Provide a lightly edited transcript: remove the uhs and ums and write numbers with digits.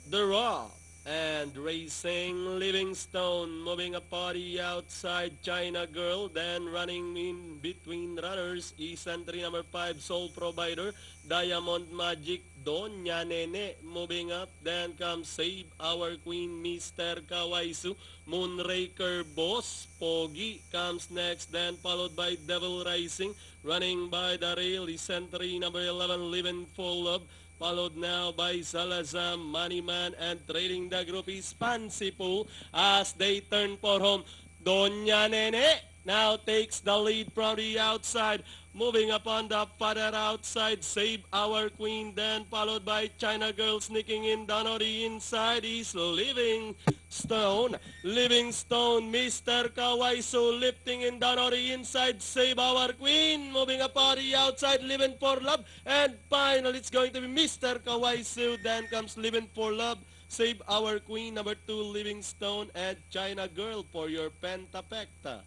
The Rock, and Racing Livingstone moving a party outside China Girl, then running in between runners is entry number 5 Soul Provider, Diamond Magic, Donya Nene moving up, then comes Save Our Queen Mr. Kawaisu, Moonraker Boss, Pogi comes next, then followed by Devil Rising, running by the rail is entry number 11 Living Full Love, followed now by Salazar, Moneyman, and trading the group is Pansy Pool as they turn for home. Donya Nene now takes the lead from the outside. Moving upon the father outside, Save Our Queen, then followed by China Girl sneaking in down on the inside is Livingstone, Mr. Kawaiso lifting in down on the inside, Save Our Queen, moving upon the outside, Living for Love, and finally it's going to be Mr. Kawaiso, then comes Living for Love, Save Our Queen, number 2 Livingstone, and China Girl for your Pentapecta.